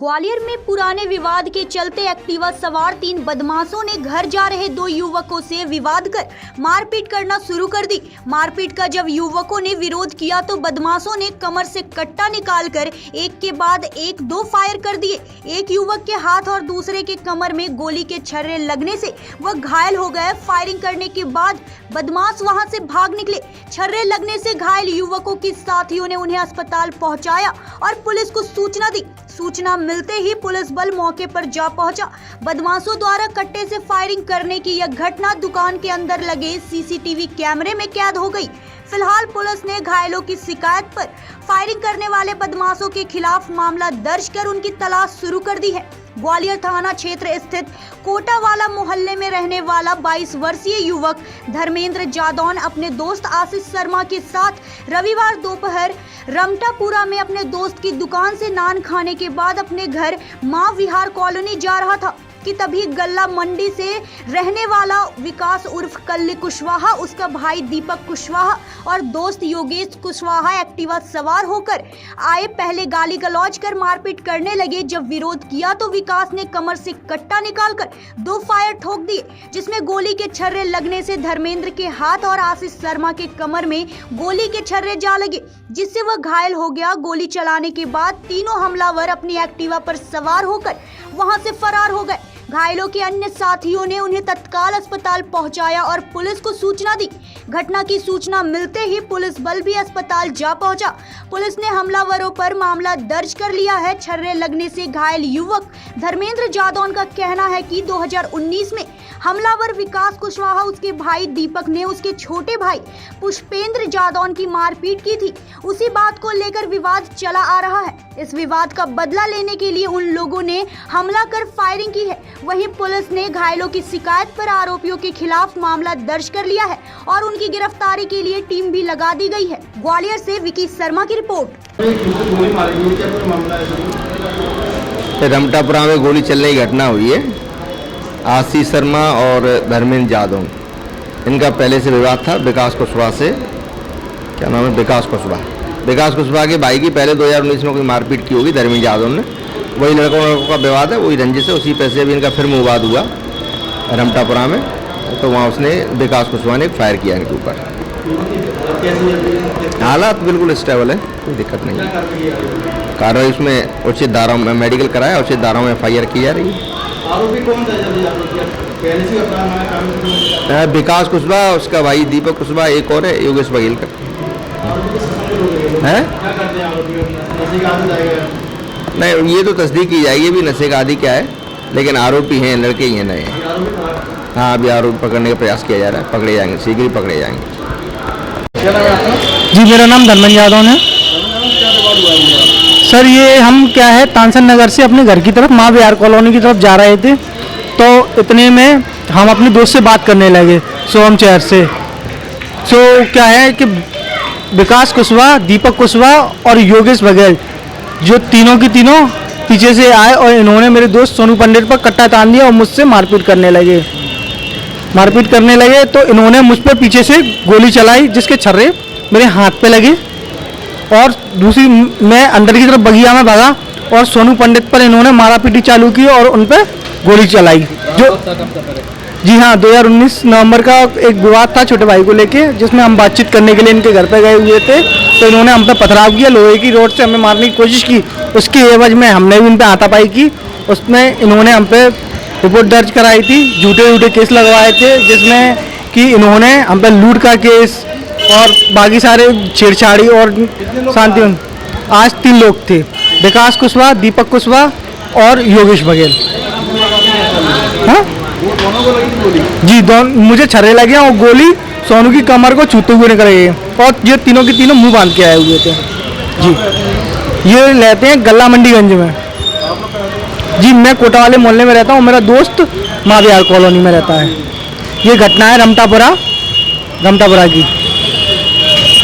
ग्वालियर में पुराने विवाद के चलते एक्टिवा सवार 3 बदमाशों ने घर जा रहे 2 युवकों से विवाद कर मारपीट करना शुरू कर दी। मारपीट का जब युवकों ने विरोध किया तो बदमाशों ने कमर से कट्टा निकालकर एक के बाद एक 2 फायर कर दिए। एक युवक के हाथ और दूसरे के कमर में गोली के छर्रे लगने से वह घायल हो गए। फायरिंग करने के बाद बदमाश वहां से भाग निकले। छर्रे लगने से घायल युवकों के साथियों ने उन्हें अस्पताल पहुंचाया और पुलिस को सूचना दी। सूचना मिलते ही पुलिस बल मौके पर जा पहुंचा। बदमाशों द्वारा कट्टे से फायरिंग करने की यह घटना दुकान के अंदर लगे सीसीटीवी कैमरे में कैद हो गई। फिलहाल पुलिस ने घायलों की शिकायत पर फायरिंग करने वाले बदमाशों के खिलाफ मामला दर्ज कर उनकी तलाश शुरू कर दी है। ग्वालियर थाना क्षेत्र स्थित कोटावाला मोहल्ले में रहने वाला 22 वर्षीय युवक धर्मेंद्र जादौन अपने दोस्त आशीष शर्मा के साथ रविवार दोपहर रमटापुरा में अपने दोस्त की दुकान से नान खाने के बाद अपने घर माँ विहार कॉलोनी जा रहा था कि तभी गल्ला मंडी से रहने वाला विकास उर्फ कल्ली कुशवाहा, उसका भाई दीपक कुशवाहा और दोस्त योगेश कुशवाहा एक्टिवा सवार होकर आए। पहले गाली गलौज कर मारपीट करने लगे। जब विरोध किया तो विकास ने कमर से कट्टा निकालकर 2 फायर ठोक दिए, जिसमें गोली के छर्रे लगने से धर्मेंद्र के हाथ और आशीष शर्मा के कमर में गोली के छर्रे जा लगे, जिससे वह घायल हो गया। गोली चलाने के बाद तीनों हमलावर अपनी एक्टिवा पर सवार होकर वहां से फरार हो गए। घायलों के अन्य साथियों ने उन्हें तत्काल अस्पताल पहुंचाया और पुलिस को सूचना दी। घटना की सूचना मिलते ही पुलिस बल भी अस्पताल जा पहुंचा। पुलिस ने हमलावरों पर मामला दर्ज कर लिया है। छर्रे लगने से घायल युवक धर्मेंद्र जादौन का कहना है कि 2019 में हमलावर विकास कुशवाहा, उसके भाई दीपक ने उसके छोटे भाई पुष्पेंद्र जादौन की मारपीट की थी। उसी बात को लेकर विवाद चला आ रहा है। इस विवाद का बदला लेने के लिए उन लोगों ने हमला कर फायरिंग की है। वहीं पुलिस ने घायलों की शिकायत पर आरोपियों के खिलाफ मामला दर्ज कर लिया है और उनकी गिरफ्तारी के लिए टीम भी लगा दी गई है। ग्वालियर से विकी शर्मा की रिपोर्ट। रमटापुरा में गोली चलने की घटना हुई है। आशीष शर्मा और धर्मेंद्र जादौन, इनका पहले से विवाद था विकास कुशवाहा से। क्या नाम है? विकास कुशवाहा के भाई की पहले 2019 में कोई मारपीट की होगी धर्मेंद्र जादौन ने। वही लड़कों का विवाद है, वही रंजिश है। उसी पैसे भी इनका फिर विवाद हुआ रमटापुरा में, तो वहाँ उसने विकास कुशवाहा ने फायर किया इनके ऊपर। हालात बिल्कुल स्टेबल है, कोई दिक्कत नहीं है। कार्रवाई उसमें उचित धाराओं में मेडिकल कराया, उचित धाराओं में FIR की जा रही है। आरोपी कौन था? विकास कुशवाहा, उसका भाई दीपक कुशवाहा, एक और है योगेश बघेल का है। नहीं, ये तो तस्दीक की जाएगी अभी नशे का आदि क्या है, लेकिन आरोपी हैं, लड़के ही हैं नए। हाँ, अभी आरोपी पकड़ने का प्रयास किया जा रहा है, पकड़े जाएंगे, शीघ्र ही पकड़े जाएंगे। क्या नाम है आपका? जी, मेरा नाम धर्मेंद्र जादौन है। सर, ये हम क्या है तानसेन नगर से अपने घर की तरफ माँ विहार कॉलोनी की तरफ जा रहे थे, तो इतने में हम अपने दोस्त से बात करने लगे सोहम चेयर से। क्या है कि विकास कुशवाहा, दीपक कुशवाहा और योगेश बघेल, जो तीनों की तीनों पीछे से आए और इन्होंने मेरे दोस्त सोनू पंडित पर कट्टा तान दिया और मुझसे मारपीट करने लगे। तो इन्होंने मुझ पर पीछे से गोली चलाई, जिसके छर्रे मेरे हाथ पे लगे और दूसरी मैं अंदर की तरफ बगिया में भागा और सोनू पंडित पर इन्होंने मारापीटी चालू की और उन पर गोली चलाई। जो जी हाँ, 2019 नवंबर का एक विवाद था छोटे भाई को लेके, जिसमें हम बातचीत करने के लिए इनके घर पे गए हुए थे। तो इन्होंने हम पे पथराव किया, लोहे की रोड से हमें मारने की कोशिश की। उसकी एवज में हमने भी इन पे हाथापाई की। उसमें इन्होंने हम पे रिपोर्ट दर्ज कराई थी, झूठे केस लगवाए थे, जिसमें कि इन्होंने हम पे लूट का केस और बाकी सारे छेड़छाड़ी और शांति। आज 3 लोग थे, विकास कुशवाहा, दीपक कुशवाहा और योगेश बघेल। हाँ जी, मुझे छर्रे लगे और गोली सोनू की कमर को छूते हुए निकल गई और ये तीनों के तीनों मुंह बांध के आए हुए थे। जी, ये रहते हैं गल्ला मंडीगंज में। जी, मैं कोटावाले मोहल्ले में रहता हूँ, मेरा दोस्त माँ विहार कॉलोनी में रहता है। ये घटना है रमटापुरा की।